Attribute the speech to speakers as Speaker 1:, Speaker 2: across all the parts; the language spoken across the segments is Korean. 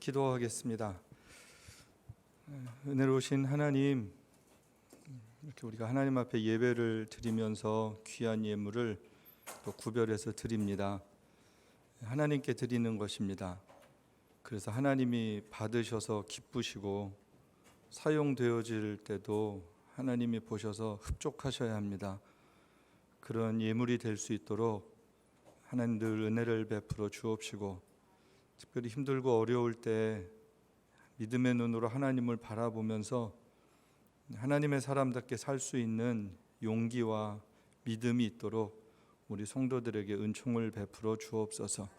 Speaker 1: 기도하겠습니다. 은혜로우신 하나님, 이렇게 우리가 하나님 앞에 예배를 드리면서 귀한 예물을 또 구별해서 드립니다. 하나님께 드리는 것입니다. 그래서 하나님이 받으셔서 기쁘시고 사용되어질 때도 하나님이 보셔서 흡족하셔야 합니다. 그런 예물이 될 수 있도록 하나님들 은혜를 베풀어 주옵시고, 특별히 힘들고 어려울 때 믿음의 눈으로 하나님을 바라보면서 하나님의 사람답게 살 수 있는 용기와 믿음이 있도록 우리 성도들에게 은총을 베풀어 주옵소서.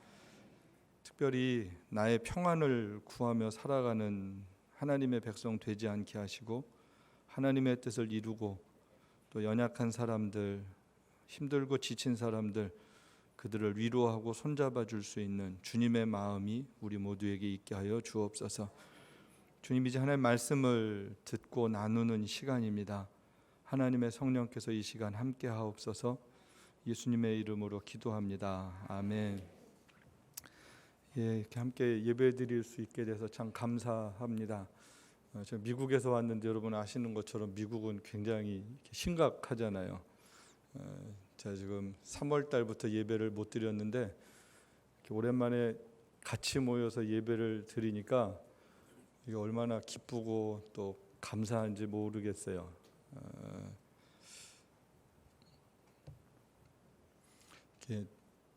Speaker 1: 특별히 나의 평안을 구하며 살아가는 하나님의 백성 되지 않게 하시고, 하나님의 뜻을 이루고 또 연약한 사람들, 힘들고 지친 사람들, 그들을 위로하고 손잡아 줄 수 있는 주님의 마음이 우리 모두에게 있게 하여 주옵소서. 주님, 이제 하나님의 말씀을 듣고 나누는 시간입니다. 하나님의 성령께서 이 시간 함께 하옵소서. 예수님의 이름으로 기도합니다. 아멘. 이렇게 함께 예배드릴 수 있게 돼서 참 감사합니다. 저 미국에서 왔는데 여러분 아시는 것처럼 미국은 굉장히 심각하잖아요. 제가 지금 3월 달부터 예배를 못 드렸는데 오랜만에 같이 모여서 예배를 드리니까 이게 얼마나 기쁘고 또 감사한지 모르겠어요. 이렇게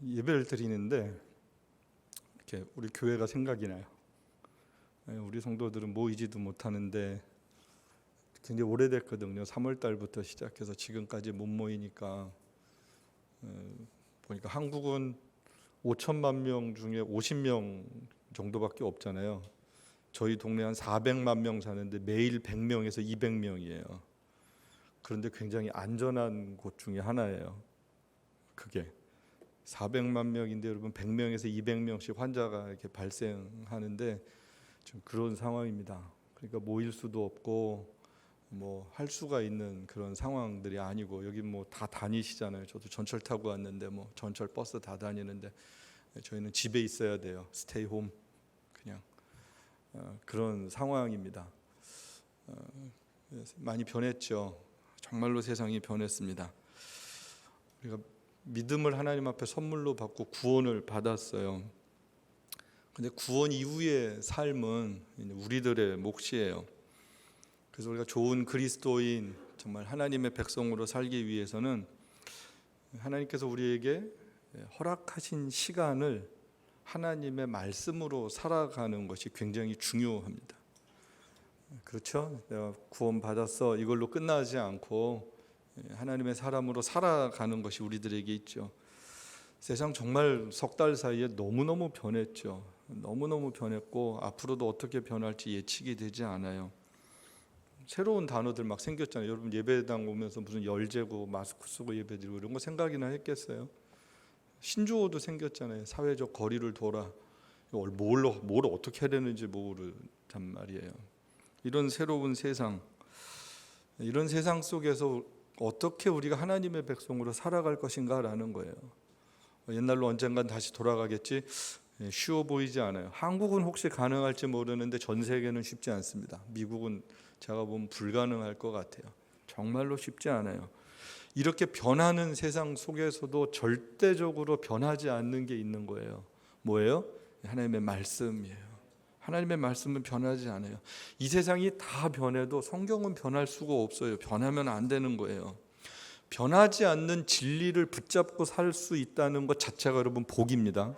Speaker 1: 예배를 드리는데 이렇게 우리 교회가 생각이 나요. 우리 성도들은 모이지도 못하는데 굉장히 오래됐거든요. 3월 달부터 시작해서 지금까지 못 모이니까 보니까 한국은 5천만 명 중에 50명 정도밖에 없잖아요. 저희 동네 한 400만 명 사는데 매일 100명에서 200명이에요. 그런데 굉장히 안전한 곳 중에 하나예요. 그게 400만 명인데 여러분 100명에서 200명씩 환자가 이렇게 발생하는데 지금 그런 상황입니다. 그러니까 모일 수도 없고 뭐 할 수가 있는 그런 상황들이 아니고, 여기 뭐 다 다니시잖아요. 저도 전철 타고 왔는데 뭐 전철 버스 다 다니는데 저희는 집에 있어야 돼요. 스테이 홈, 그냥 그런 상황입니다. 많이 변했죠. 정말로 세상이 변했습니다. 우리가 믿음을 하나님 앞에 선물로 받고 구원을 받았어요. 근데 구원 이후의 삶은 우리들의 몫이에요. 그래서 우리가 좋은 그리스도인, 정말 하나님의 백성으로 살기 위해서는 하나님께서 우리에게 허락하신 시간을 하나님의 말씀으로 살아가는 것이 굉장히 중요합니다. 그렇죠? 내가 구원 받았어, 이걸로 끝나지 않고 하나님의 사람으로 살아가는 것이 우리들에게 있죠. 세상 정말 석 달 사이에 너무너무 변했죠. 너무너무 변했고 앞으로도 어떻게 변할지 예측이 되지 않아요. 새로운 단어들 막 생겼잖아요. 여러분 예배당 오면서 무슨 열재고 마스크 쓰고 예배드리고 이런 거 생각이나 했겠어요? 신조어도 생겼잖아요. 사회적 거리를 둬라. 뭘 어떻게 해야 되는지 모르단 말이에요. 이런 새로운 세상, 이런 세상 속에서 어떻게 우리가 하나님의 백성으로 살아갈 것인가라는 거예요. 옛날로 언젠간 다시 돌아가겠지? 쉬워 보이지 않아요. 한국은 혹시 가능할지 모르는데 전 세계는 쉽지 않습니다. 미국은 제가 보면 불가능할 것 같아요. 정말로 쉽지 않아요. 이렇게 변하는 세상 속에서도 절대적으로 변하지 않는 게 있는 거예요. 뭐예요? 하나님의 말씀이에요. 하나님의 말씀은 변하지 않아요. 이 세상이 다 변해도 성경은 변할 수가 없어요. 변하면 안 되는 거예요. 변하지 않는 진리를 붙잡고 살 수 있다는 것 자체가 여러분 복입니다.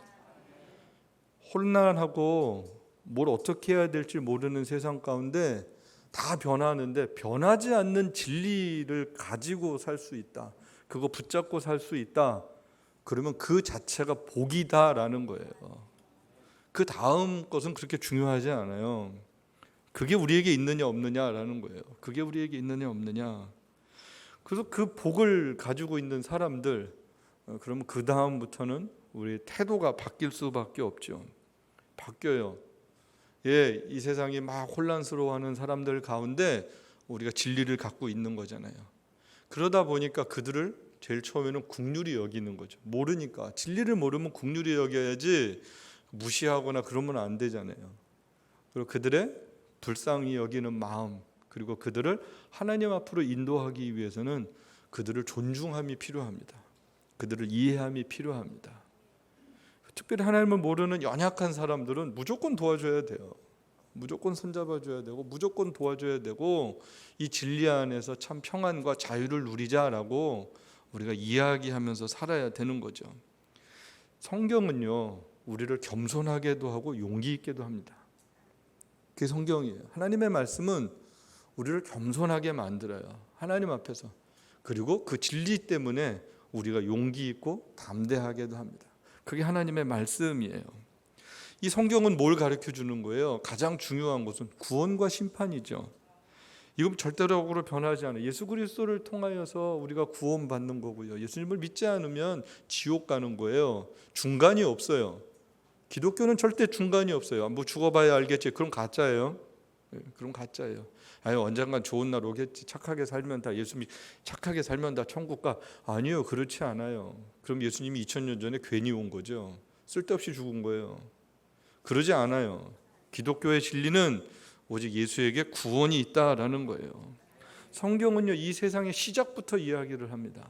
Speaker 1: 혼란하고 뭘 어떻게 해야 될지 모르는 세상 가운데 다 변하는데 변하지 않는 진리를 가지고 살 수 있다, 그거 붙잡고 살 수 있다, 그러면 그 자체가 복이다라는 거예요. 그 다음 것은 그렇게 중요하지 않아요. 그게 우리에게 있느냐 없느냐라는 거예요. 그게 우리에게 있느냐 없느냐. 그래서 그 복을 가지고 있는 사람들, 그러면 그 다음부터는 우리 태도가 바뀔 수밖에 없죠. 바뀌어요. 이 세상이 막 혼란스러워하는 사람들 가운데 우리가 진리를 갖고 있는 거잖아요. 그러다 보니까 그들을 제일 처음에는 긍휼히 여기는 거죠. 모르니까. 진리를 모르면 긍휼히 여겨야지 무시하거나 그러면 안 되잖아요. 그리고 그들의 불쌍히 여기는 마음, 그리고 그들을 하나님 앞으로 인도하기 위해서는 그들을 존중함이 필요합니다. 그들을 이해함이 필요합니다. 특별히 하나님을 모르는 연약한 사람들은 무조건 도와줘야 돼요. 무조건 손잡아줘야 되고 무조건 도와줘야 되고, 이 진리 안에서 참 평안과 자유를 누리자라고 우리가 이야기하면서 살아야 되는 거죠. 성경은요, 우리를 겸손하게도 하고 용기 있게도 합니다. 그게 성경이에요. 하나님의 말씀은 우리를 겸손하게 만들어요, 하나님 앞에서. 그리고 그 진리 때문에 우리가 용기 있고 담대하게도 합니다. 그게 하나님의 말씀이에요. 이 성경은 뭘 가르쳐 주는 거예요? 가장 중요한 것은 구원과 심판이죠. 이건 절대적으로 변하지 않아요. 예수 그리스도를 통하여서 우리가 구원받는 거고요. 예수님을 믿지 않으면 지옥 가는 거예요. 중간이 없어요. 기독교는 절대 중간이 없어요. 뭐 죽어봐야 알겠지. 그럼 가짜예요. 그럼 가짜예요. 언젠간 좋은 날 오겠지. 착하게 살면 다 착하게 살면 다 천국 가. 아니요, 그렇지 않아요. 그럼 예수님이 2000년 전에 괜히 온 거죠. 쓸데없이 죽은 거예요. 그러지 않아요. 기독교의 진리는 오직 예수에게 구원이 있다라는 거예요. 성경은요, 이 세상의 시작부터 이야기를 합니다.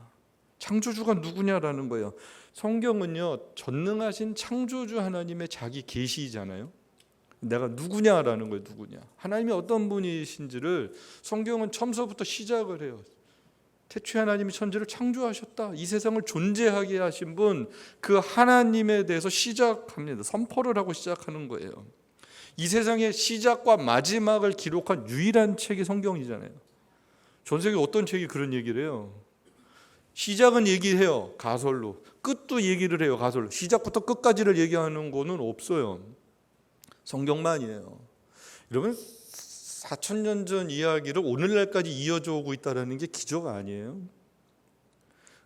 Speaker 1: 창조주가 누구냐라는 거예요. 성경은요, 전능하신 창조주 하나님의 자기 계시잖아요. 내가 누구냐라는 거예요. 누구냐, 하나님이 어떤 분이신지를 성경은 처음서부터 시작을 해요. 태초에 하나님이 천지를 창조하셨다. 이 세상을 존재하게 하신 분, 그 하나님에 대해서 시작합니다. 선포를 하고 시작하는 거예요. 이 세상의 시작과 마지막을 기록한 유일한 책이 성경이잖아요. 전 세계 어떤 책이 그런 얘기를 해요? 시작은 얘기해요, 가설로. 끝도 얘기를 해요, 가설로. 시작부터 끝까지를 얘기하는 거는 없어요. 성경만이에요. 여러분, 4000년 전 이야기를 오늘날까지 이어져 오고 있다는 게 기적 아니에요?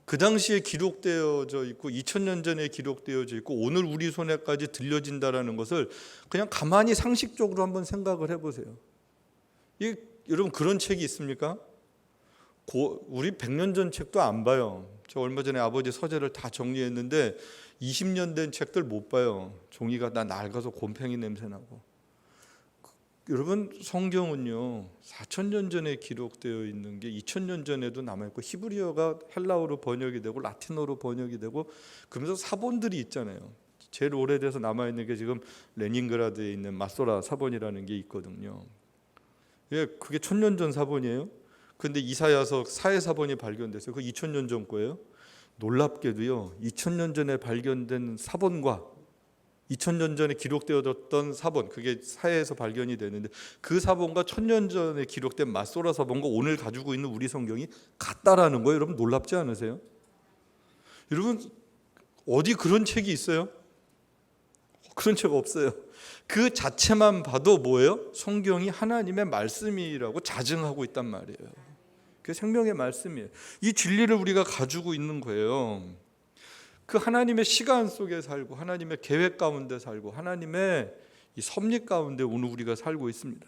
Speaker 1: 그 당시에 기록되어져 있고 2000년 전에 기록되어져 있고 오늘 우리 손에까지 들려진다는 것을 그냥 가만히 상식적으로 한번 생각을 해보세요. 여러분, 그런 책이 있습니까? 우리 100년 전 책도 안 봐요. 저 얼마 전에 아버지 서재를 다 정리했는데 20년 된 책들 못 봐요. 종이가 다 낡아서 곰팡이 냄새 나고. 여러분, 성경은요, 4000년 전에 기록되어 있는 게 2000년 전에도 남아있고, 히브리어가 헬라어로 번역이 되고 라틴어로 번역이 되고, 그러면서 사본들이 있잖아요. 제일 오래돼서 남아있는 게 지금 레닌그라드에 있는 마소라 사본이라는 게 있거든요. 그게 1000년 전 사본이에요. 근데 이사야서 사회 사본이 발견됐어요. 그 2000년 전 거예요. 놀랍게도요, 2000년 전에 발견된 사본과 2000년 전에 기록되어졌던 사본, 그게 사회에서 발견이 되는데, 그 사본과 1000년 전에 기록된 마소라 사본과 오늘 가지고 있는 우리 성경이 같다라는 거예요. 여러분, 놀랍지 않으세요? 여러분, 어디 그런 책이 있어요? 그런 책 없어요. 그 자체만 봐도 뭐예요? 성경이 하나님의 말씀이라고 자증하고 있단 말이에요. 그게 생명의 말씀이에요. 이 진리를 우리가 가지고 있는 거예요. 그 하나님의 시간 속에 살고, 하나님의 계획 가운데 살고, 하나님의 이 섭리 가운데 오늘 우리가 살고 있습니다.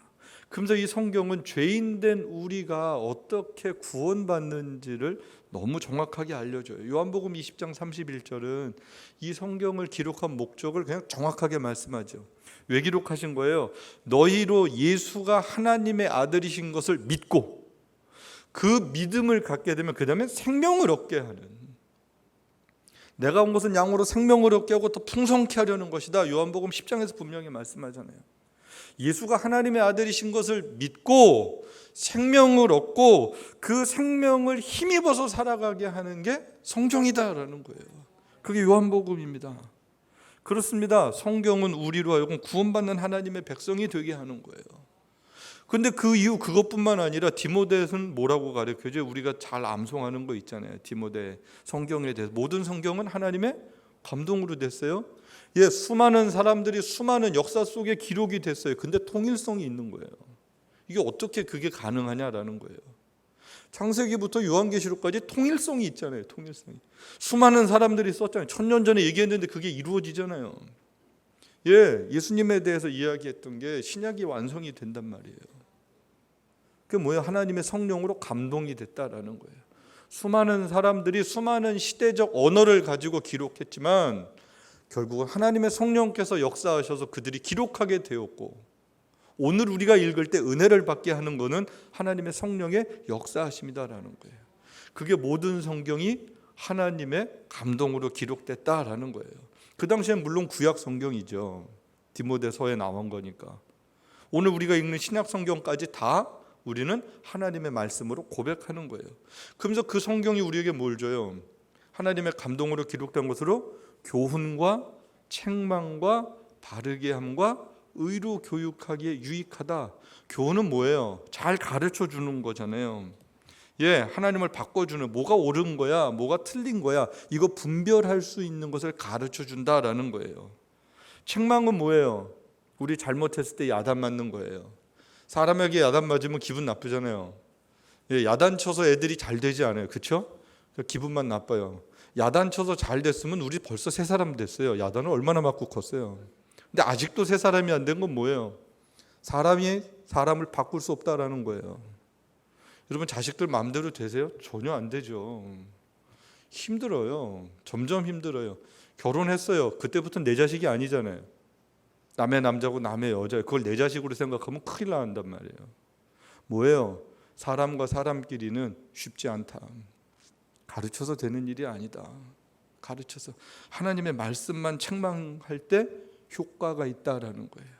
Speaker 1: 그러면서 이 성경은 죄인된 우리가 어떻게 구원받는지를 너무 정확하게 알려줘요. 요한복음 20장 31절은 이 성경을 기록한 목적을 그냥 정확하게 말씀하죠. 왜 기록하신 거예요? 너희로 예수가 하나님의 아들이신 것을 믿고 그 믿음을 갖게 되면 그 다음에 생명을 얻게 하는, 내가 온 것은 양으로 생명을 얻게 하고 더 풍성케 하려는 것이다. 요한복음 10장에서 분명히 말씀하잖아요. 예수가 하나님의 아들이신 것을 믿고 생명을 얻고 그 생명을 힘입어서 살아가게 하는 게 성경이다라는 거예요. 그게 요한복음입니다. 그렇습니다. 성경은 우리로 하여금 구원받는 하나님의 백성이 되게 하는 거예요. 근데 그 이후 그것뿐만 아니라 디모데는 뭐라고 가르쳐줘요? 우리가 잘 암송하는 거 있잖아요. 디모데 성경에 대해서. 모든 성경은 하나님의 감동으로 됐어요. 수많은 사람들이 수많은 역사 속에 기록이 됐어요. 근데 통일성이 있는 거예요. 이게 어떻게 그게 가능하냐라는 거예요. 창세기부터 요한계시록까지 통일성이 있잖아요. 통일성이. 수많은 사람들이 썼잖아요. 1000년 전에 얘기했는데 그게 이루어지잖아요. 예수님에 대해서 이야기했던 게 신약이 완성이 된단 말이에요. 그게 뭐예요? 하나님의 성령으로 감동이 됐다라는 거예요. 수많은 사람들이 수많은 시대적 언어를 가지고 기록했지만 결국은 하나님의 성령께서 역사하셔서 그들이 기록하게 되었고, 오늘 우리가 읽을 때 은혜를 받게 하는 것은 하나님의 성령의 역사하심이다라는 거예요. 그게 모든 성경이 하나님의 감동으로 기록됐다라는 거예요. 그 당시엔 물론 구약 성경이죠. 디모데서에 나온 거니까. 오늘 우리가 읽는 신약 성경까지 다 우리는 하나님의 말씀으로 고백하는 거예요. 그러면서 그 성경이 우리에게 뭘 줘요? 하나님의 감동으로 기록된 것으로 교훈과 책망과 바르게 함과 의로 교육하기에 유익하다. 교훈은 뭐예요? 잘 가르쳐 주는 거잖아요. 하나님을 바꿔주는, 뭐가 옳은 거야, 뭐가 틀린 거야, 이거 분별할 수 있는 것을 가르쳐 준다라는 거예요. 책망은 뭐예요? 우리 잘못했을 때 야단 맞는 거예요. 사람에게 야단 맞으면 기분 나쁘잖아요. 야단 쳐서 애들이 잘 되지 않아요. 그렇죠? 기분만 나빠요. 야단 쳐서 잘 됐으면 우리 벌써 새 사람 됐어요. 야단을 얼마나 맞고 컸어요. 근데 아직도 새 사람이 안 된 건 뭐예요? 사람이 사람을 바꿀 수 없다라는 거예요. 여러분, 자식들 마음대로 되세요? 전혀 안 되죠. 힘들어요. 점점 힘들어요. 결혼했어요. 그때부터 내 자식이 아니잖아요. 남의 남자고 남의 여자, 그걸 내 자식으로 생각하면 큰일 난단 말이에요. 뭐예요? 사람과 사람끼리는 쉽지 않다. 가르쳐서 되는 일이 아니다. 가르쳐서 하나님의 말씀만 책망할 때 효과가 있다라는 거예요.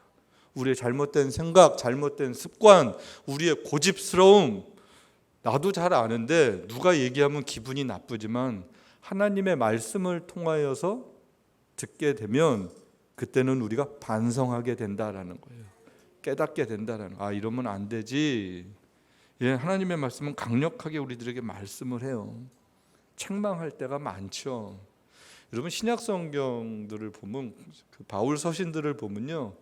Speaker 1: 우리의 잘못된 생각, 잘못된 습관, 우리의 고집스러움, 나도 잘 아는데 누가 얘기하면 기분이 나쁘지만 하나님의 말씀을 통하여서 듣게 되면 그때는 우리가 반성하게 된다라는 거예요. 깨닫게 된다라는 거예요. 이러면 안 되지. 하나님의 말씀은 강력하게 우리들에게 말씀을 해요. 책망할 때가 많죠. 여러분, 신약 성경들을 보면, 그 바울 서신들을 보면요,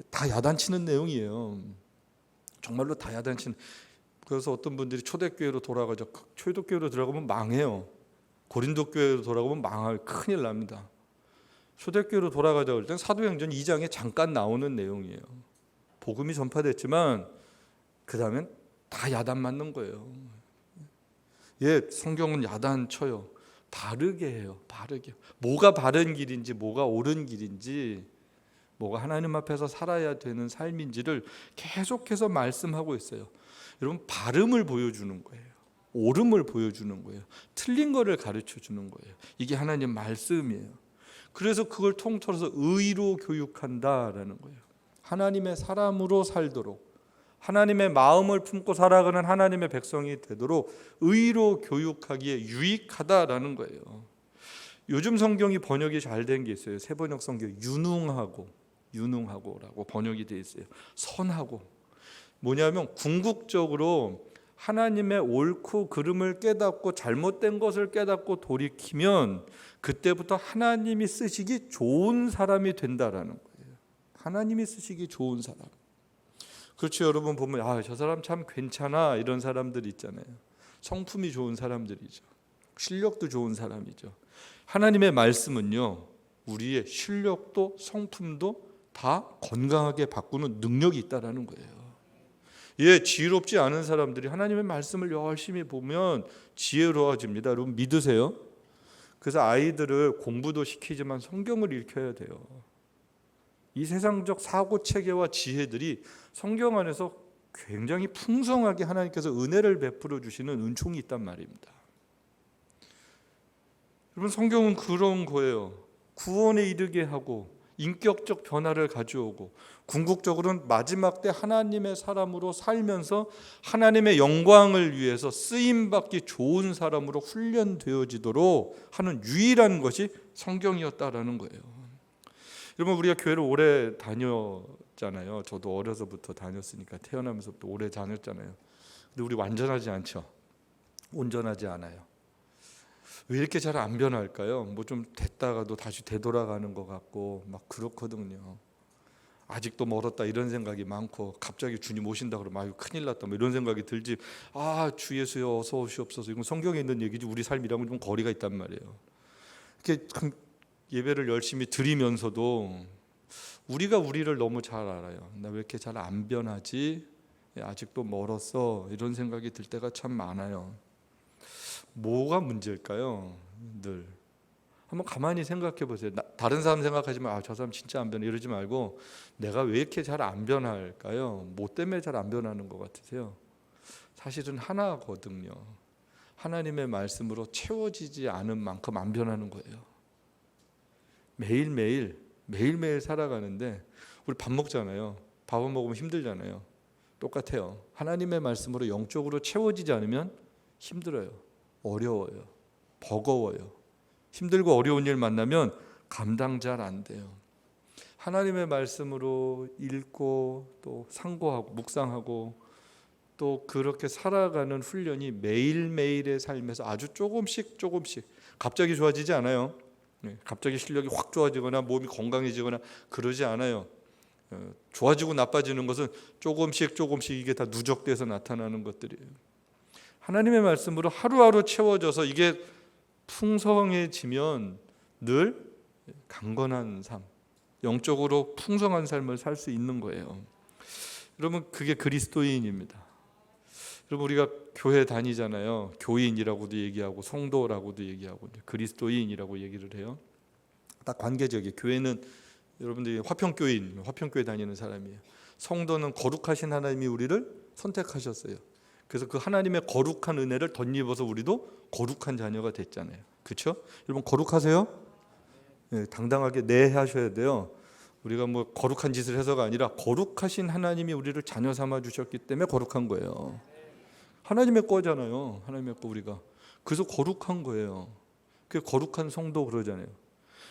Speaker 1: 다 야단치는 내용이에요. 정말로 다 야단치는. 그래서 어떤 분들이 초대교회로 돌아가죠. 초대교회로 들어가면 망해요. 고린도 교회로 돌아가면 망할, 큰일 납니다. 초대교회로 돌아가자 그럴 땐 사도행전 2장에 잠깐 나오는 내용이에요. 복음이 전파됐지만 그 다음엔 다 야단 맞는 거예요. 성경은 야단 쳐요. 바르게 해요. 바르게. 뭐가 바른 길인지, 뭐가 옳은 길인지, 뭐가 하나님 앞에서 살아야 되는 삶인지를 계속해서 말씀하고 있어요. 여러분, 바름을 보여주는 거예요. 옳음을 보여주는 거예요. 틀린 거를 가르쳐 주는 거예요. 이게 하나님 말씀이에요. 그래서 그걸 통틀어서 의로 교육한다라는 거예요. 하나님의 사람으로 살도록, 하나님의 마음을 품고 살아가는 하나님의 백성이 되도록 의로 교육하기에 유익하다라는 거예요. 요즘 성경이 번역이 잘 된 게 있어요. 새 번역 성경 유능하고라고 번역이 되어 있어요. 선하고. 뭐냐면 궁극적으로 하나님의 옳고 그름을 깨닫고 잘못된 것을 깨닫고 돌이키면 그때부터 하나님이 쓰시기 좋은 사람이 된다라는 거예요. 하나님이 쓰시기 좋은 사람. 그렇죠. 여러분 보면 저 사람 참 괜찮아, 이런 사람들 있잖아요. 성품이 좋은 사람들이죠. 실력도 좋은 사람이죠. 하나님의 말씀은요, 우리의 실력도 성품도 다 건강하게 바꾸는 능력이 있다라는 거예요. 지혜롭지 않은 사람들이 하나님의 말씀을 열심히 보면 지혜로워집니다. 여러분 믿으세요? 그래서 아이들을 공부도 시키지만 성경을 읽혀야 돼요. 이 세상적 사고 체계와 지혜들이 성경 안에서 굉장히 풍성하게 하나님께서 은혜를 베풀어 주시는 은총이 있단 말입니다. 여러분, 성경은 그런 거예요. 구원에 이르게 하고 인격적 변화를 가져오고, 궁극적으로는 마지막 때 하나님의 사람으로 살면서 하나님의 영광을 위해서 쓰임받기 좋은 사람으로 훈련되어지도록 하는 유일한 것이 성경이었다라는 거예요. 여러분, 우리가 교회를 오래 다녔잖아요. 저도 어려서부터 다녔으니까, 태어나면서부터 오래 다녔잖아요. 근데 우리 완전하지 않죠. 온전하지 않아요. 왜 이렇게 잘 안 변할까요? 뭐 좀 됐다가도 다시 되돌아가는 것 같고 막 그렇거든요. 아직도 멀었다 이런 생각이 많고, 갑자기 주님 오신다 그러면 큰일 났다 뭐 이런 생각이 들지. 주 예수여 어서 오시옵소서, 이건 성경에 있는 얘기지 우리 삶이랑은 좀 거리가 있단 말이에요. 이렇게 예배를 열심히 드리면서도 우리가 우리를 너무 잘 알아요. 나 왜 이렇게 잘 안 변하지? 아직도 멀었어, 이런 생각이 들 때가 참 많아요. 뭐가 문제일까요? 늘 한번 가만히 생각해 보세요. 다른 사람 생각하지만 저 사람 진짜 안 변해 이러지 말고 내가 왜 이렇게 잘 안 변할까요? 뭐 때문에 잘 안 변하는 것 같으세요? 사실은 하나거든요. 하나님의 말씀으로 채워지지 않은 만큼 안 변하는 거예요. 매일매일 살아가는데 우리 밥 먹잖아요. 밥을 먹으면 힘들잖아요. 똑같아요. 하나님의 말씀으로 영적으로 채워지지 않으면 힘들어요. 어려워요. 버거워요. 힘들고 어려운 일 만나면 감당 잘 안 돼요. 하나님의 말씀으로 읽고 또 상고하고 묵상하고 또 그렇게 살아가는 훈련이 매일매일의 삶에서 아주 조금씩 갑자기 좋아지지 않아요. 갑자기 실력이 확 좋아지거나 몸이 건강해지거나 그러지 않아요. 좋아지고 나빠지는 것은 조금씩 이게 다 누적돼서 나타나는 것들이에요. 하나님의 말씀으로 하루하루 채워져서 이게 풍성해지면 늘 강건한 삶, 영적으로 풍성한 삶을 살 수 있는 거예요. 여러분, 그게 그리스도인입니다. 여러분, 우리가 교회 다니잖아요. 교인이라고도 얘기하고 성도라고도 얘기하고 그리스도인이라고 얘기를 해요. 딱 관계적이에요. 교회는 여러분들이 화평교회 다니는 사람이에요. 성도는 거룩하신 하나님이 우리를 선택하셨어요. 그래서 그 하나님의 거룩한 은혜를 덧입어서 우리도 거룩한 자녀가 됐잖아요. 그렇죠? 여러분, 거룩하세요? 네, 당당하게 네 하셔야 돼요. 우리가 뭐 거룩한 짓을 해서가 아니라 거룩하신 하나님이 우리를 자녀 삼아 주셨기 때문에 거룩한 거예요. 하나님의 거잖아요. 하나님의 거 우리가. 그래서 거룩한 거예요. 그 거룩한 성도 그러잖아요.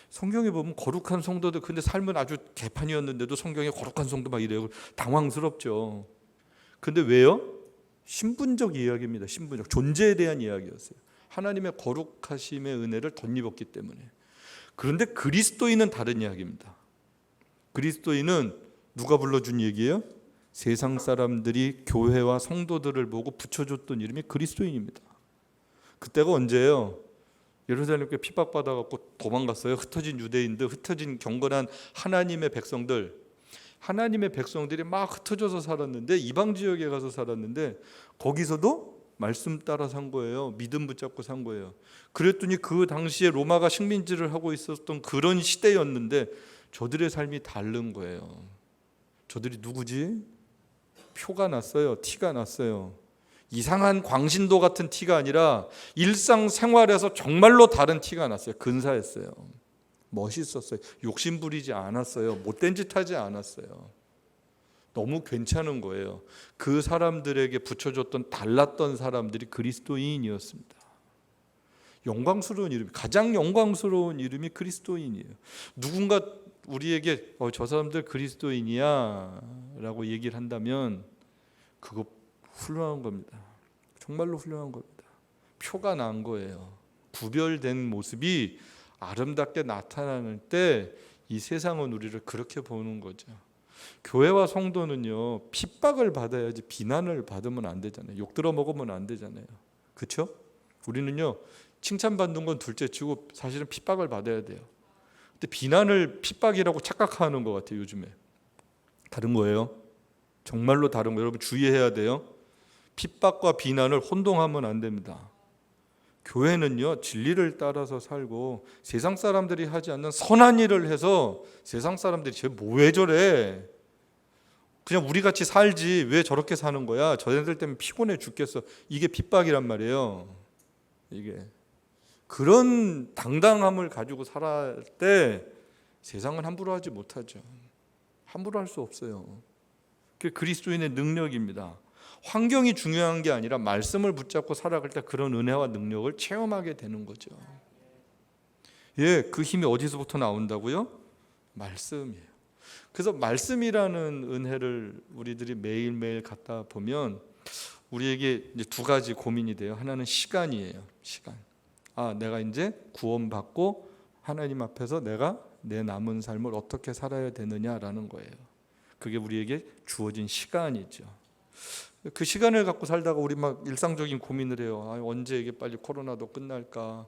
Speaker 1: 성경에 보면 거룩한 성도들 근데 삶은 아주 개판이었는데도 성경에 거룩한 성도 막 이래요. 당황스럽죠. 근데 왜요? 신분적 이야기입니다. 신분적 존재에 대한 이야기였어요. 하나님의 거룩하심의 은혜를 덧입었기 때문에. 그런데 그리스도인은 다른 이야기입니다. 그리스도인은 누가 불러준 얘기예요? 세상 사람들이 교회와 성도들을 보고 붙여줬던 이름이 그리스도인입니다. 그때가 언제예요? 예루살렘께 핍박받아갖고 도망갔어요. 흩어진 유대인들, 흩어진 경건한 하나님의 백성들이 막 흩어져서 살았는데 이방 지역에 가서 살았는데 거기서도 말씀 따라 산 거예요. 믿음 붙잡고 산 거예요. 그랬더니 그 당시에 로마가 식민지를 하고 있었던 그런 시대였는데 저들의 삶이 다른 거예요. 저들이 누구지? 표가 났어요. 티가 났어요. 이상한 광신도 같은 티가 아니라 일상생활에서 정말로 다른 티가 났어요. 근사했어요. 멋있었어요. 욕심 부리지 않았어요. 못된 짓 하지 않았어요. 너무 괜찮은 거예요. 그 사람들에게 붙여줬던 달랐던 사람들이 그리스도인이었습니다. 영광스러운 이름, 가장 영광스러운 이름이 그리스도인이에요. 누군가 우리에게 저 사람들 그리스도인이야 라고 얘기를 한다면 그거 훌륭한 겁니다. 정말로 훌륭한 겁니다. 표가 난 거예요. 구별된 모습이 아름답게 나타나는 때 이 세상은 우리를 그렇게 보는 거죠. 교회와 성도는요, 핍박을 받아야지 비난을 받으면 안 되잖아요. 욕 들어 먹으면 안 되잖아요. 그렇죠? 우리는요, 칭찬받는 건 둘째치고 사실은 핍박을 받아야 돼요. 근데 비난을 핍박이라고 착각하는 것 같아요. 요즘에 다른 거예요. 정말로 다른 거예요. 여러분 주의해야 돼요. 핍박과 비난을 혼동하면 안 됩니다. 교회는요, 진리를 따라서 살고 세상 사람들이 하지 않는 선한 일을 해서 세상 사람들이 쟤 왜 저래? 그냥 우리 같이 살지 왜 저렇게 사는 거야? 저네들 때문에 피곤해 죽겠어. 이게 핍박이란 말이에요. 이게 그런 당당함을 가지고 살아갈 때 세상은 함부로 하지 못하죠. 함부로 할 수 없어요. 그게 그리스도인의 능력입니다. 환경이 중요한 게 아니라 말씀을 붙잡고 살아갈 때 그런 은혜와 능력을 체험하게 되는 거죠. 예, 그 힘이 어디서부터 나온다고요? 말씀이에요. 그래서 말씀이라는 은혜를 우리들이 매일매일 갖다 보면 우리에게 이제 두 가지 고민이 돼요. 하나는 시간이에요. 시간. 내가 이제 구원받고 하나님 앞에서 내가 내 남은 삶을 어떻게 살아야 되느냐라는 거예요. 그게 우리에게 주어진 시간이죠. 그 시간을 갖고 살다가 우리 막 일상적인 고민을 해요. 언제 이게 빨리 코로나도 끝날까?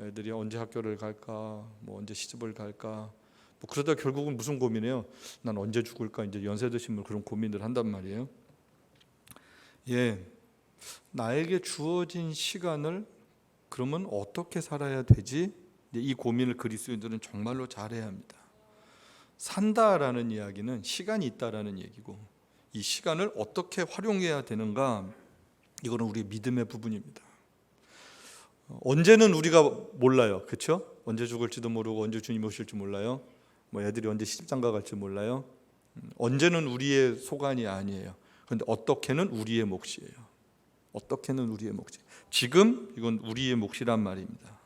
Speaker 1: 애들이 언제 학교를 갈까? 뭐 언제 시집을 갈까? 뭐 그러다 결국은 무슨 고민해요? 난 언제 죽을까? 이제 연세 드신 분 그런 고민을 한단 말이에요. 예, 나에게 주어진 시간을 그러면 어떻게 살아야 되지? 근데 이 고민을 그리스도인들은 정말로 잘해야 합니다. 산다라는 이야기는 시간이 있다라는 얘기고, 이 시간을 어떻게 활용해야 되는가, 이거는 우리의 믿음의 부분입니다. 언제는 우리가 몰라요, 그렇죠? 언제 죽을지도 모르고 언제 주님 오실지 몰라요. 뭐 애들이 언제 시집장가 갈지 몰라요. 언제는 우리의 소관이 아니에요. 그런데 어떻게는 우리의 몫이에요. 어떻게는 우리의 몫이. 지금 이건 우리의 몫이란 말입니다.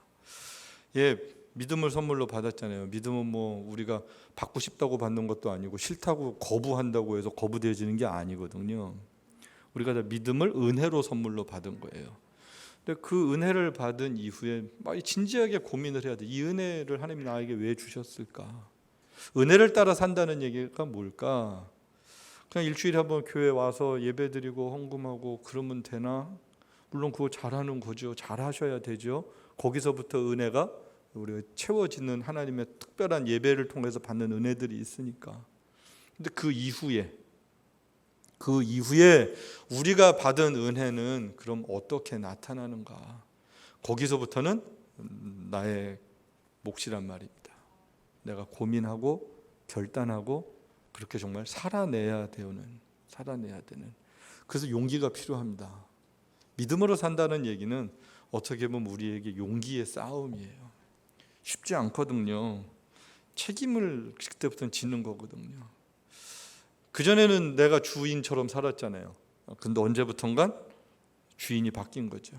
Speaker 1: 예, 믿음을 선물로 받았잖아요. 믿음은 뭐 우리가 받고 싶다고 받는 것도 아니고 싫다고 거부한다고 해서 거부되어지는 게 아니거든요. 우리가 다 믿음을 은혜로 선물로 받은 거예요. 근데 그 은혜를 받은 이후에 진지하게 고민을 해야 돼. 이 은혜를 하나님이 나에게 왜 주셨을까? 은혜를 따라 산다는 얘기가 뭘까? 그냥 일주일에 한번 교회 와서 예배드리고 헌금하고 그러면 되나? 물론 그거 잘하는 거죠. 잘하셔야 되죠. 거기서부터 은혜가 우리가 채워지는 하나님의 특별한 예배를 통해서 받는 은혜들이 있으니까. 근데 그 이후에 우리가 받은 은혜는 그럼 어떻게 나타나는가? 거기서부터는 나의 몫이란 말입니다. 내가 고민하고 결단하고 그렇게 정말 살아내야 되는. 그래서 용기가 필요합니다. 믿음으로 산다는 얘기는 어떻게 보면 우리에게 용기의 싸움이에요. 쉽지 않거든요. 책임을 그때부터는 지는 거거든요. 그전에는 내가 주인처럼 살았잖아요. 근데 언제부턴간 주인이 바뀐 거죠.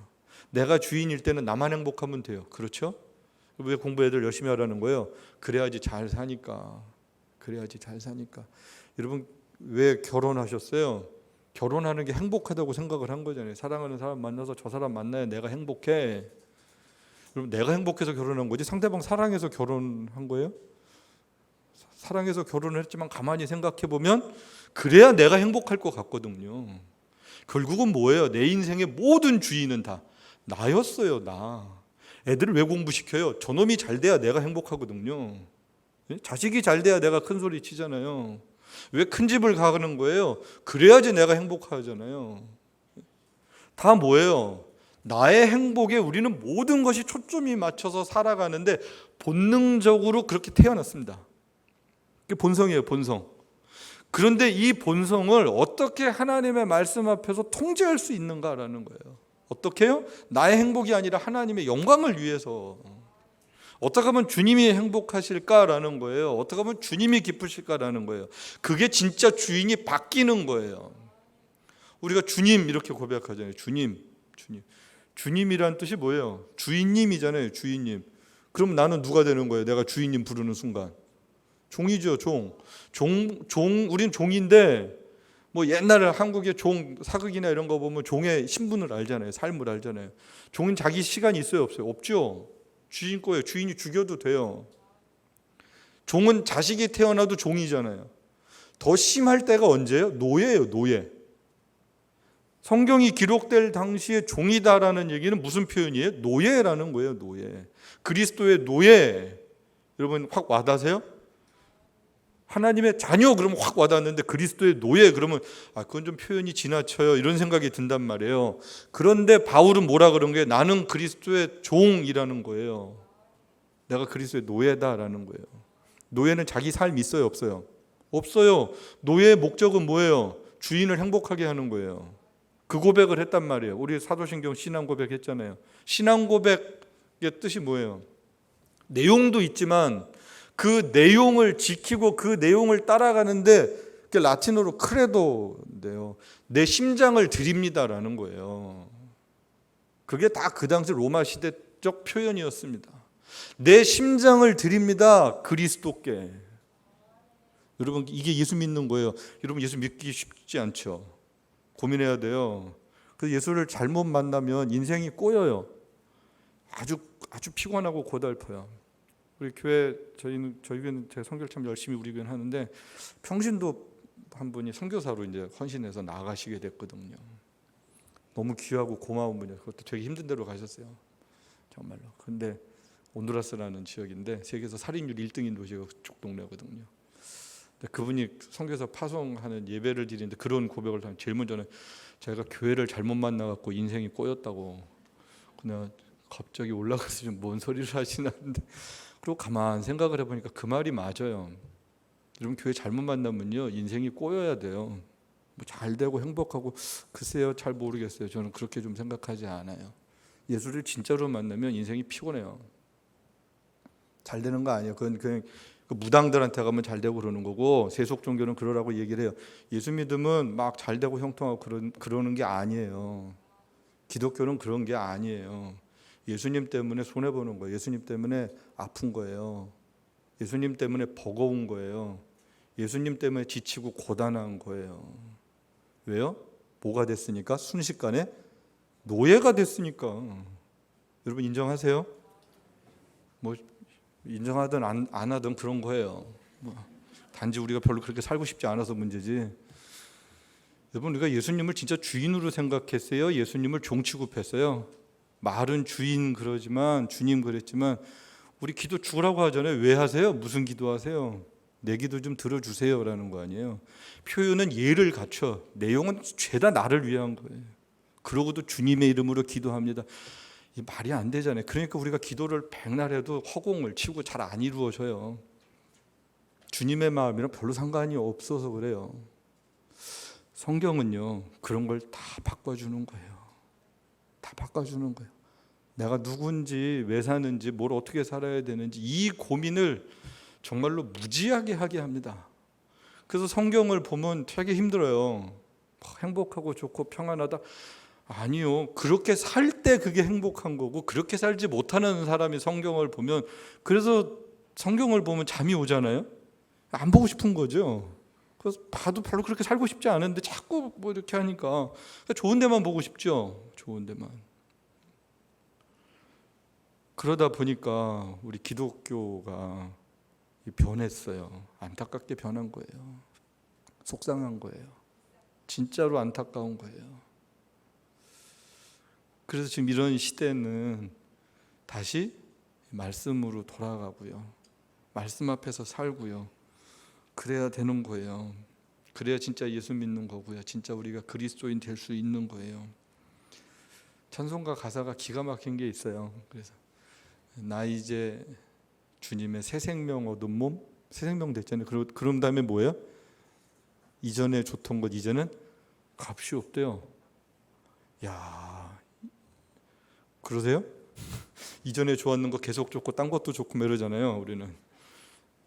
Speaker 1: 내가 주인일 때는 나만 행복하면 돼요. 그렇죠? 왜 공부 애들 열심히 하라는 거예요? 그래야지 잘 사니까. 여러분 왜 결혼하셨어요? 결혼하는 게 행복하다고 생각을 한 거잖아요. 사랑하는 사람 만나서 저 사람 만나야 내가 행복해. 그럼 내가 행복해서 결혼한 거지 상대방 사랑해서 결혼한 거예요? 사랑해서 결혼을 했지만 가만히 생각해 보면 그래야 내가 행복할 것 같거든요. 결국은 뭐예요? 내 인생의 모든 주인은 다 나였어요. 나. 애들을 왜 공부시켜요? 저놈이 잘 돼야 내가 행복하거든요. 자식이 잘 돼야 내가 큰 소리 치잖아요. 왜 큰 집을 가는 거예요? 그래야지 내가 행복하잖아요. 다 뭐예요? 나의 행복에 우리는 모든 것이 초점이 맞춰서 살아가는데 본능적으로 그렇게 태어났습니다. 그게 본성이에요, 본성. 그런데 이 본성을 어떻게 하나님의 말씀 앞에서 통제할 수 있는가라는 거예요. 어떻게요? 나의 행복이 아니라 하나님의 영광을 위해서. 어떻게 하면 주님이 행복하실까라는 거예요. 어떻게 하면 주님이 기쁘실까라는 거예요. 그게 진짜 주인이 바뀌는 거예요. 우리가 주님 이렇게 고백하잖아요. 주님. 주님이란 뜻이 뭐예요? 주인님이잖아요. 주인님. 그럼 나는 누가 되는 거예요? 내가 주인님 부르는 순간. 종이죠. 우린 종인데 뭐 옛날에 한국의 사극이나 이런 거 보면 종의 신분을 알잖아요. 삶을 알잖아요. 종은 자기 시간이 있어요, 없어요? 없죠. 주인 거예요. 주인이 죽여도 돼요. 종은 자식이 태어나도 종이잖아요. 더 심할 때가 언제예요? 노예예요, 노예. 성경이 기록될 당시에 종이다라는 얘기는 무슨 표현이에요? 노예라는 거예요, 노예. 그리스도의 노예. 여러분 확 와닿으세요? 하나님의 자녀 그러면 확 와닿는데 그리스도의 노예 그러면 그건 좀 표현이 지나쳐요 이런 생각이 든단 말이에요. 그런데 바울은 뭐라 그런 게 나는 그리스도의 종이라는 거예요. 내가 그리스도의 노예다라는 거예요. 노예는 자기 삶 있어요, 없어요? 없어요. 노예의 목적은 뭐예요? 주인을 행복하게 하는 거예요. 그 고백을 했단 말이에요. 우리 사도신경 신앙 고백 했잖아요. 신앙 고백의 뜻이 뭐예요? 내용도 있지만 그 내용을 지키고 그 내용을 따라가는데 그게 라틴어로 크레도인데요. 내 심장을 드립니다라는 거예요. 그게 다 그 당시 로마 시대적 표현이었습니다. 내 심장을 드립니다. 그리스도께. 여러분 이게 예수 믿는 거예요. 여러분 예수 믿기 쉽지 않죠. 고민해야 돼요. 그래서 예수를 잘못 만나면 인생이 꼬여요. 아주 피곤하고 고달퍼요. 우리 교회 저희 교회는 제가 선교를 참 열심히 우리 교회는 하는데 평신도 한 분이 선교사로 이제 헌신해서 나가시게 됐거든요. 너무 귀하고 고마운 분이에요. 그것도 되게 힘든 데로 가셨어요. 정말로. 근데 온두라스라는 지역인데 세계에서 살인율 1등인 도시가 그쪽 동네거든요. 근데 그분이 선교사 파송하는 예배를 드리는데 그런 고백을 하면 제일 먼저는 제가 교회를 잘못 만나갖고 인생이 꼬였다고 그냥 갑자기 올라가서 좀 뭔 소리를 하시나는데, 그리고 가만 생각을 해보니까 그 말이 맞아요. 여러분, 교회 잘못 만나면요 인생이 꼬여야 돼요. 뭐 잘 되고 행복하고, 글쎄요, 잘 모르겠어요. 저는 그렇게 좀 생각하지 않아요. 예수를 진짜로 만나면 인생이 피곤해요. 잘 되는 거 아니에요. 그건 그냥 그 무당들한테 가면 잘 되고 그러는 거고, 세속 종교는 그러라고 얘기를 해요. 예수 믿으면 막 잘 되고 형통하고 그러는 게 아니에요. 기독교는 그런 게 아니에요. 예수님 때문에 손해 보는 거예요. 예수님 때문에 아픈 거예요. 예수님 때문에 버거운 거예요. 예수님 때문에 지치고 고단한 거예요. 왜요? 뭐가 됐으니까? 순식간에 노예가 됐으니까. 여러분 인정하세요? 뭐 인정하든 안 하든 그런 거예요. 단지 우리가 별로 그렇게 살고 싶지 않아서 문제지. 여러분, 우리가 예수님을 진짜 주인으로 생각했어요? 예수님을 종 취급했어요? 말은 주인 그러지만, 주님 그랬지만, 우리 기도 죽으라고 하잖아요. 왜 하세요? 무슨 기도하세요? 내 기도 좀 들어주세요 라는 거 아니에요. 표현은 예를 갖춰, 내용은 죄다 나를 위한 거예요. 그러고도 주님의 이름으로 기도합니다. 이 말이 안 되잖아요. 그러니까 우리가 기도를 백날 해도 허공을 치고 잘 안 이루어져요. 주님의 마음이랑 별로 상관이 없어서 그래요. 성경은요 그런 걸 다 바꿔주는 거예요. 다 바꿔주는 거예요. 내가 누군지, 왜 사는지, 뭘 어떻게 살아야 되는지, 이 고민을 정말로 무지하게 하게 합니다. 그래서 성경을 보면 되게 힘들어요. 행복하고 좋고 평안하다. 아니요. 그렇게 살 때 그게 행복한 거고, 그렇게 살지 못하는 사람이 성경을 보면, 그래서 성경을 보면 잠이 오잖아요. 안 보고 싶은 거죠. 그래서 봐도 별로 그렇게 살고 싶지 않은데 자꾸 뭐 이렇게 하니까 좋은 데만 보고 싶죠. 좋은 데만. 그러다 보니까 우리 기독교가 변했어요. 안타깝게 변한 거예요. 속상한 거예요. 진짜로 안타까운 거예요. 그래서 지금 이런 시대는 다시 말씀으로 돌아가고요. 말씀 앞에서 살고요. 그래야 되는 거예요. 그래야 진짜 예수 믿는 거고요. 진짜 우리가 그리스도인 될 수 있는 거예요. 찬송가 가사가 기가 막힌 게 있어요. 그래서 나 이제 주님의 새 생명 얻은 몸, 새 생명 됐잖아요. 그런 다음에 뭐예요? 이전에 좋던 것 이제는 값이 없대요. 야, 그러세요? 이전에 좋았는 거 계속 좋고 딴 것도 좋고 이러잖아요. 우리는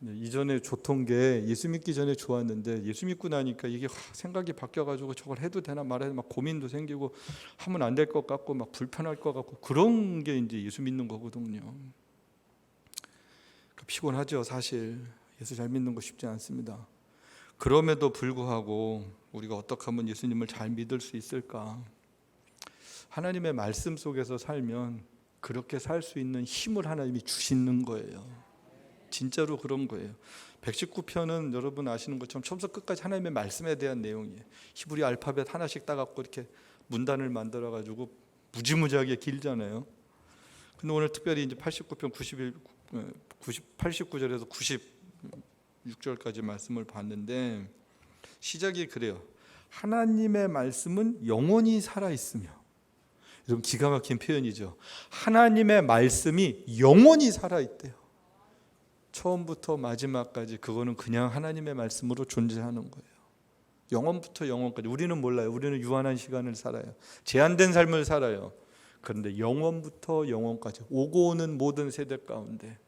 Speaker 1: 이전에 좋던 게 예수 믿기 전에 좋았는데, 예수 믿고 나니까 이게 생각이 바뀌어가지고 저걸 해도 되나 말아야 막 고민도 생기고, 하면 안 될 것 같고 막 불편할 것 같고, 그런 게 이제 예수 믿는 거거든요. 피곤하죠. 사실 예수 잘 믿는 거 쉽지 않습니다. 그럼에도 불구하고 우리가 어떻게 하면 예수님을 잘 믿을 수 있을까? 하나님의 말씀 속에서 살면 그렇게 살 수 있는 힘을 하나님이 주시는 거예요. 진짜로 그런 거예요. 119편은 여러분 아시는 것처럼 처음부터 끝까지 하나님의 말씀에 대한 내용이에요. 히브리 알파벳 하나씩 따갖고 이렇게 문단을 만들어 가지고 무지무지하게 길잖아요. 근데 오늘 특별히 이제 89편 89절에서 96절까지 말씀을 봤는데, 시작이 그래요. 하나님의 말씀은 영원히 살아 있으며. 여러분, 기가 막힌 표현이죠. 하나님의 말씀이 영원히 살아 있대요. 처음부터 마지막까지 그거는 그냥 하나님의 말씀으로 존재하는 거예요. 영원부터 영원까지. 우리는 몰라요. 우리는 유한한 시간을 살아요. 제한된 삶을 살아요. 그런데 영원부터 영원까지 오고 오는 모든 세대 가운데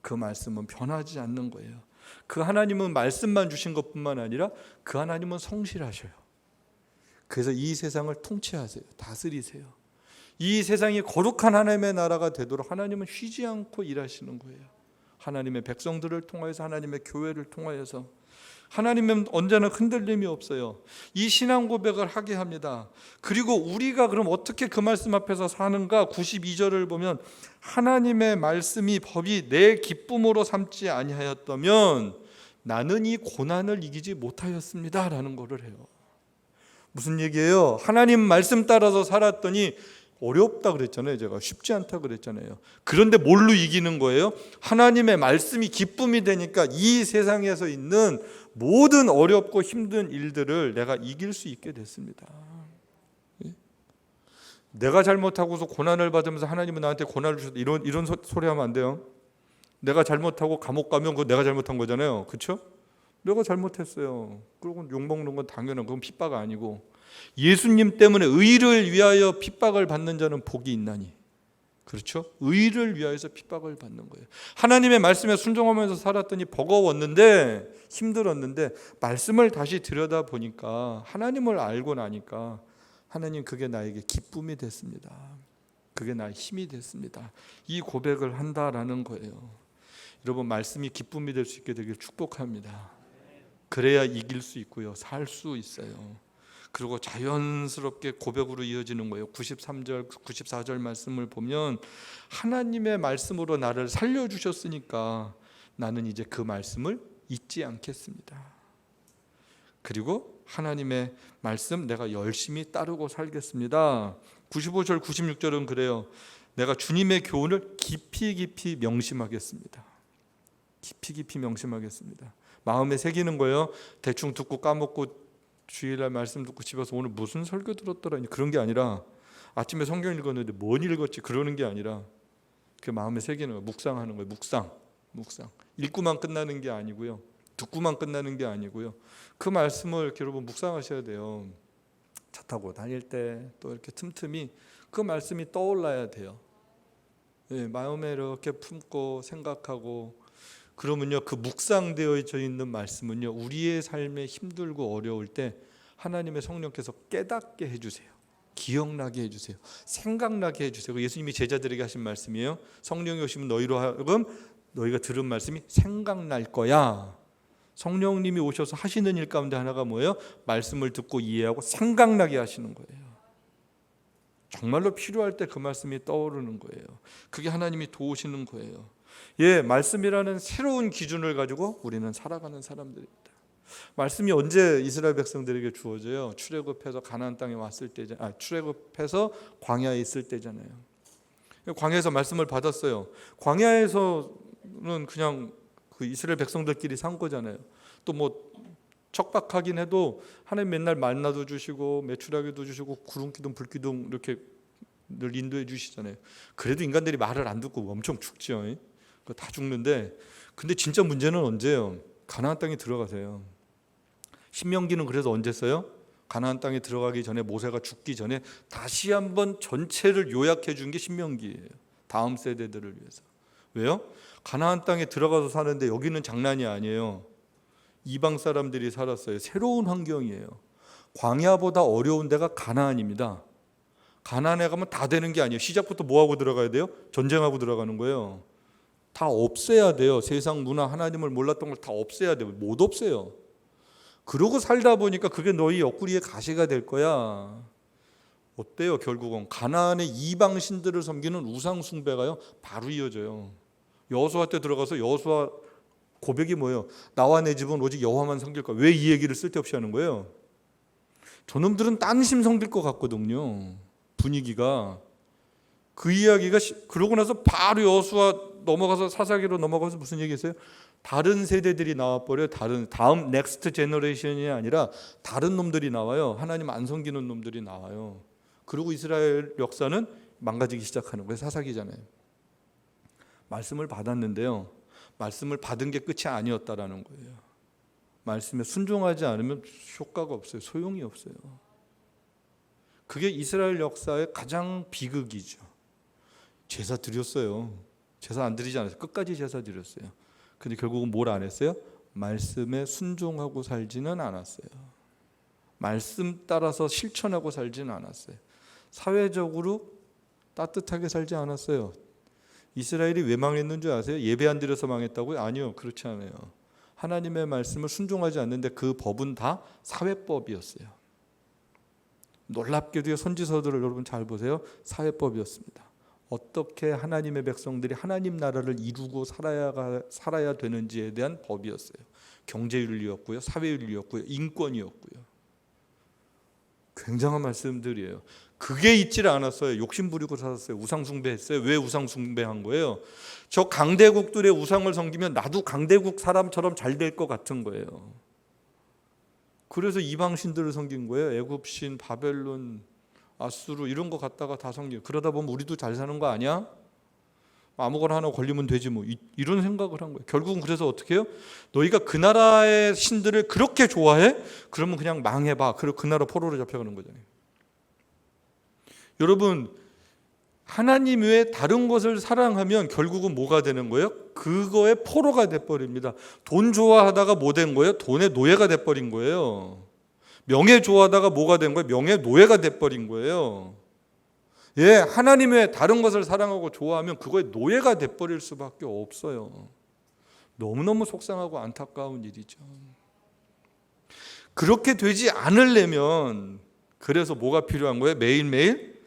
Speaker 1: 그 말씀은 변하지 않는 거예요. 그 하나님은 말씀만 주신 것뿐만 아니라 그 하나님은 성실하셔요. 그래서 이 세상을 통치하세요. 다스리세요. 이 세상이 거룩한 하나님의 나라가 되도록 하나님은 쉬지 않고 일하시는 거예요. 하나님의 백성들을 통하여서, 하나님의 교회를 통하여서. 하나님은 언제나 흔들림이 없어요. 이 신앙 고백을 하게 합니다. 그리고 우리가 그럼 어떻게 그 말씀 앞에서 사는가? 92절을 보면 하나님의 말씀이 법이 내 기쁨으로 삼지 아니하였다면 나는 이 고난을 이기지 못하였습니다 라는 거를 해요. 무슨 얘기예요? 하나님 말씀 따라서 살았더니 어렵다 그랬잖아요. 제가 쉽지 않다 그랬잖아요. 그런데 뭘로 이기는 거예요? 하나님의 말씀이 기쁨이 되니까 이 세상에서 있는 모든 어렵고 힘든 일들을 내가 이길 수 있게 됐습니다. 내가 잘못하고서 고난을 받으면서 하나님은 나한테 고난을 주셨다, 이런 소리 하면 안 돼요. 내가 잘못하고 감옥 가면 그거 내가 잘못한 거잖아요. 그렇죠? 내가 잘못했어요. 그리고 욕먹는 건 당연한, 그건 핍박 아니고, 예수님 때문에 의를 위하여 핍박을 받는 자는 복이 있나니. 그렇죠? 의를 위하여서 핍박을 받는 거예요. 하나님의 말씀에 순종하면서 살았더니 버거웠는데, 힘들었는데, 말씀을 다시 들여다보니까, 하나님을 알고 나니까 하나님, 그게 나에게 기쁨이 됐습니다. 그게 나의 힘이 됐습니다. 이 고백을 한다라는 거예요. 여러분, 말씀이 기쁨이 될 수 있게 되길 축복합니다. 그래야 이길 수 있고요, 살 수 있어요. 그리고 자연스럽게 고백으로 이어지는 거예요. 93절, 94절 말씀을 보면 하나님의 말씀으로 나를 살려주셨으니까 나는 이제 그 말씀을 잊지 않겠습니다. 그리고 하나님의 말씀 내가 열심히 따르고 살겠습니다. 95절, 96절은 그래요. 내가 주님의 교훈을 깊이 깊이 명심하겠습니다. 깊이 깊이 명심하겠습니다. 마음에 새기는 거예요. 대충 듣고 까먹고 주일날 말씀 듣고 집에서 오늘 무슨 설교 들었더라, 그런 게 아니라, 아침에 성경 읽었는데 뭔 읽었지, 그러는 게 아니라 그 마음에 새기는 거예요. 묵상하는 거예요. 묵상. 읽고만 끝나는 게 아니고요, 듣고만 끝나는 게 아니고요, 그 말씀을 이렇게 여러분 묵상하셔야 돼요. 차 타고 다닐 때 또 이렇게 틈틈이 그 말씀이 떠올라야 돼요. 네, 마음에 이렇게 품고 생각하고, 그러면요, 그 묵상되어져 있는 말씀은요, 우리의 삶에 힘들고 어려울 때 하나님의 성령께서 깨닫게 해주세요. 기억나게 해주세요. 생각나게 해주세요. 예수님이 제자들에게 하신 말씀이에요. 성령이 오시면 너희로 하여금 너희가 들은 말씀이 생각날 거야. 성령님이 오셔서 하시는 일 가운데 하나가 뭐예요? 말씀을 듣고 이해하고 생각나게 하시는 거예요. 정말로 필요할 때 그 말씀이 떠오르는 거예요. 그게 하나님이 도우시는 거예요. 말씀이라는 새로운 기준을 가지고 우리는 살아가는 사람들입니다. 말씀이 언제 이스라엘 백성들에게 주어져요? 출애굽해서 가나안 땅에 왔을 때잖아요. 출애굽해서 광야에 있을 때잖아요. 광야에서 말씀을 받았어요. 광야에서는 그냥 그 이스라엘 백성들끼리 산 거잖아요. 또 뭐 척박하긴 해도 하나님 맨날 만나도 주시고 메추라기도 주시고 구름기둥 불기둥 이렇게 늘 인도해 주시잖아요. 그래도 인간들이 말을 안 듣고 엄청 죽죠. 다 죽는데, 근데 진짜 문제는 언제예요? 가나안 땅에 들어가세요. 신명기는 그래서 언제 써요? 가나안 땅에 들어가기 전에, 모세가 죽기 전에 다시 한번 전체를 요약해 준 게 신명기예요. 다음 세대들을 위해서. 왜요? 가나안 땅에 들어가서 사는데 여기는 장난이 아니에요. 이방 사람들이 살았어요. 새로운 환경이에요. 광야보다 어려운 데가 가나안입니다. 가나안에 가면 다 되는 게 아니에요. 시작부터 뭐하고 들어가야 돼요? 전쟁하고 들어가는 거예요. 다 없애야 돼요. 세상 문화, 하나님을 몰랐던 걸 다 없애야 돼요. 못 없애요. 그러고 살다 보니까 그게 너희 옆구리에 가시가 될 거야. 어때요? 결국은 가나안의 이방 신들을 섬기는 우상 숭배가요, 바로 이어져요. 여호수아 때 들어가서 여호수아 고백이 뭐예요? 나와 내 집은 오직 여호와만 섬길 거야. 왜 이 얘기를 쓸데없이 하는 거예요? 저놈들은 딴심 섬길 것 같거든요. 분위기가. 그 이야기가 그러고 나서 바로 여호수아 넘어가서 사사기로 넘어가서 무슨 얘기했어요? 다른 세대들이 나와버려요. 다음 넥스트 제너레이션이 아니라 다른 놈들이 나와요. 하나님 안 섬기는 놈들이 나와요. 그리고 이스라엘 역사는 망가지기 시작하는 거예요. 사사기잖아요. 말씀을 받았는데요, 말씀을 받은 게 끝이 아니었다라는 거예요. 말씀에 순종하지 않으면 효과가 없어요. 소용이 없어요. 그게 이스라엘 역사의 가장 비극이죠. 제사 드렸어요. 제사 안 드리지 않았어요. 끝까지 제사 드렸어요. 근데 결국은 뭘 안 했어요? 말씀에 순종하고 살지는 않았어요. 말씀 따라서 실천하고 살지는 않았어요. 사회적으로 따뜻하게 살지 않았어요. 이스라엘이 왜 망했는 줄 아세요? 예배 안 드려서 망했다고요? 아니요, 그렇지 않아요. 하나님의 말씀을 순종하지 않는데 그 법은 다 사회법이었어요. 놀랍게도 선지서들을 여러분 잘 보세요. 사회법이었습니다. 어떻게 하나님의 백성들이 하나님 나라를 이루고 살아야 되는지에 대한 법이었어요. 경제윤리였고요, 사회윤리였고요, 인권이었고요. 굉장한 말씀들이에요. 그게 있질 않았어요. 욕심 부리고 살았어요. 우상 숭배했어요. 왜 우상 숭배한 거예요? 저 강대국들의 우상을 섬기면 나도 강대국 사람처럼 잘 될 것 같은 거예요. 그래서 이방 신들을 섬긴 거예요. 애굽 신, 바벨론, 아수르 이런 거 갖다가 다 섬기고 그러다 보면 우리도 잘 사는 거 아니야? 아무거나 하나 걸리면 되지 뭐 이런 생각을 한 거예요. 결국은 그래서 어떻게 해요? 너희가 그 나라의 신들을 그렇게 좋아해? 그러면 그냥 망해봐. 그리고 그 나라 포로로 잡혀가는 거잖아요. 여러분 하나님 외에 다른 것을 사랑하면 결국은 뭐가 되는 거예요? 그거의 포로가 돼버립니다. 돈 좋아하다가 뭐 된 거예요? 돈의 노예가 돼버린 거예요. 명예 좋아하다가 뭐가 된 거예요? 명예 노예가 돼버린 거예요. 예, 하나님 외에 다른 것을 사랑하고 좋아하면 그거의 노예가 돼버릴 수밖에 없어요. 너무너무 속상하고 안타까운 일이죠. 그렇게 되지 않으려면 그래서 뭐가 필요한 거예요? 매일매일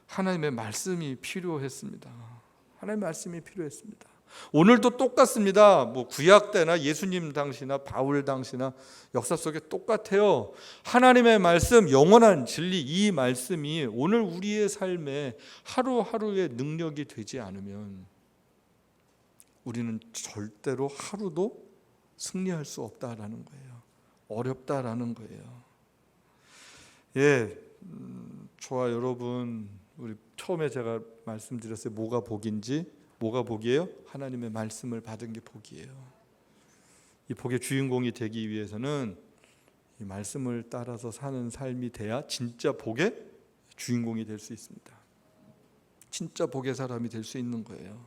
Speaker 1: 하나님의 말씀이 필요했습니다. 하나님의 말씀이 필요했습니다. 오늘도 똑같습니다. 뭐 구약 때나 예수님 당시나 바울 당시나 역사 속에 똑같아요. 하나님의 말씀, 영원한 진리, 이 말씀이 오늘 우리의 삶에 하루하루의 능력이 되지 않으면 우리는 절대로 하루도 승리할 수 없다라는 거예요. 어렵다라는 거예요. 예, 저와 여러분, 우리 처음에 제가 말씀드렸어요. 뭐가 복인지. 뭐가 복이에요? 하나님의 말씀을 받은 게 복이에요. 이 복의 주인공이 되기 위해서는 이 말씀을 따라서 사는 삶이 돼야 진짜 복의 주인공이 될 수 있습니다. 진짜 복의 사람이 될 수 있는 거예요.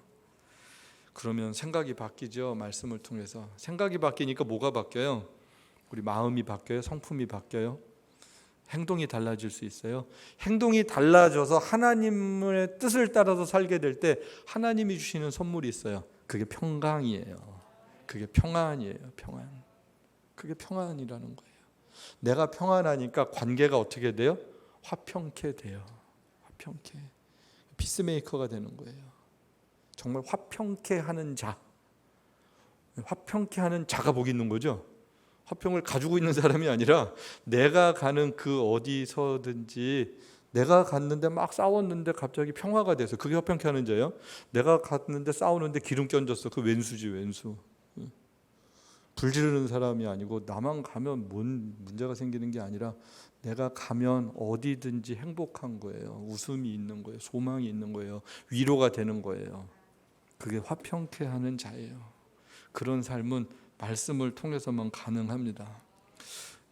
Speaker 1: 그러면 생각이 바뀌죠. 말씀을 통해서. 생각이 바뀌니까 뭐가 바뀌어요? 우리 마음이 바뀌어요. 성품이 바뀌어요. 행동이 달라질 수 있어요. 행동이 달라져서 하나님의 뜻을 따라서 살게 될 때 하나님이 주시는 선물이 있어요. 그게 평강이에요. 그게 평안이에요. 평안. 그게 평안이라는 거예요. 내가 평안하니까 관계가 어떻게 돼요? 화평케 돼요. 화평케. 피스메이커가 되는 거예요. 정말 화평케 하는 자. 화평케 하는 자가 복이 있는 거죠. 화평을 가지고 있는 사람이 아니라 내가 가는 그 어디서든지 내가 갔는데 막 싸웠는데 갑자기 평화가 돼서 그게 화평케 하는 자예요. 내가 갔는데 싸우는데 기름 껴졌어. 그 왼수지 왼수. 불 지르는 사람이 아니고 나만 가면 뭔 문제가 생기는 게 아니라 내가 가면 어디든지 행복한 거예요. 웃음이 있는 거예요. 소망이 있는 거예요. 위로가 되는 거예요. 그게 화평케 하는 자예요. 그런 삶은 말씀을 통해서만 가능합니다.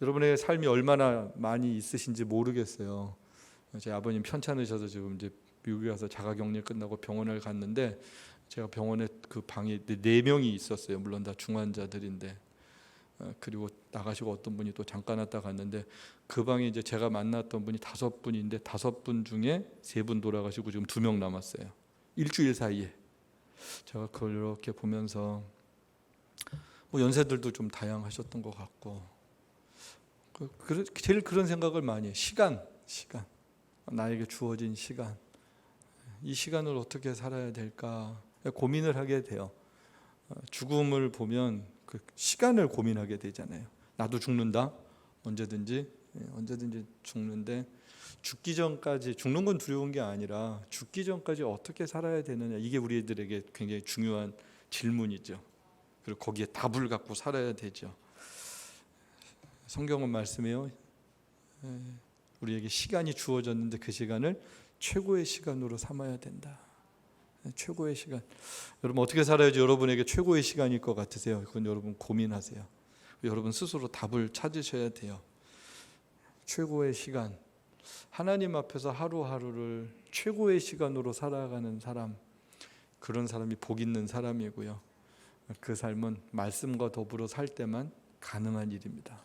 Speaker 1: 여러분의 삶이 얼마나 많이 있으신지 모르겠어요. 제 아버님 편찮으셔서 지금 이제 미국에 가서 자가격리 끝나고 병원을 갔는데 제가 병원에 그 방에 4명이 있었어요. 물론 다 중환자들인데 그리고 나가시고 어떤 분이 또 잠깐 왔다 갔는데 그 방에 이제 제가 만났던 분이 5분인데 5분 중에 3분 돌아가시고 지금 2명 남았어요. 일주일 사이에. 제가 그걸 이렇게 보면서 뭐 연세들도 좀 다양하셨던 것 같고 제일 그런 생각을 많이 해요. 시간 나에게 주어진 시간 이 시간을 어떻게 살아야 될까 고민을 하게 돼요. 죽음을 보면 그 시간을 고민하게 되잖아요. 나도 죽는다 언제든지 죽는데 죽기 전까지 죽는 건 두려운 게 아니라 죽기 전까지 어떻게 살아야 되느냐 이게 우리들에게 굉장히 중요한 질문이죠. 그리고 거기에 답을 갖고 살아야 되죠. 성경은 말씀해요. 우리에게 시간이 주어졌는데 그 시간을 최고의 시간으로 삼아야 된다. 최고의 시간. 여러분 어떻게 살아야지 여러분에게 최고의 시간일 것 같으세요? 그건 여러분 고민하세요. 여러분 스스로 답을 찾으셔야 돼요. 최고의 시간. 하나님 앞에서 하루하루를 최고의 시간으로 살아가는 사람, 그런 사람이 복 있는 사람이고요. 그 삶은 말씀과 더불어 살 때만 가능한 일입니다.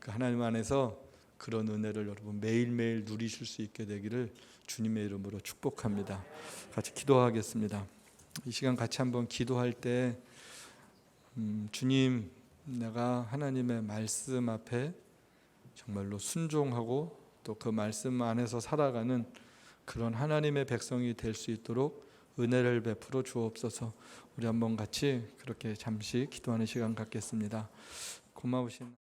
Speaker 1: 그 하나님 안에서 그런 은혜를 여러분 매일매일 누리실 수 있게 되기를 주님의 이름으로 축복합니다. 같이 기도하겠습니다. 이 시간 같이 한번 기도할 때 주님, 내가 하나님의 말씀 앞에 정말로 순종하고 또 그 말씀 안에서 살아가는 그런 하나님의 백성이 될 수 있도록 은혜를 베풀어 주옵소서. 우리 한번 같이 그렇게 잠시 기도하는 시간 갖겠습니다. 고마우신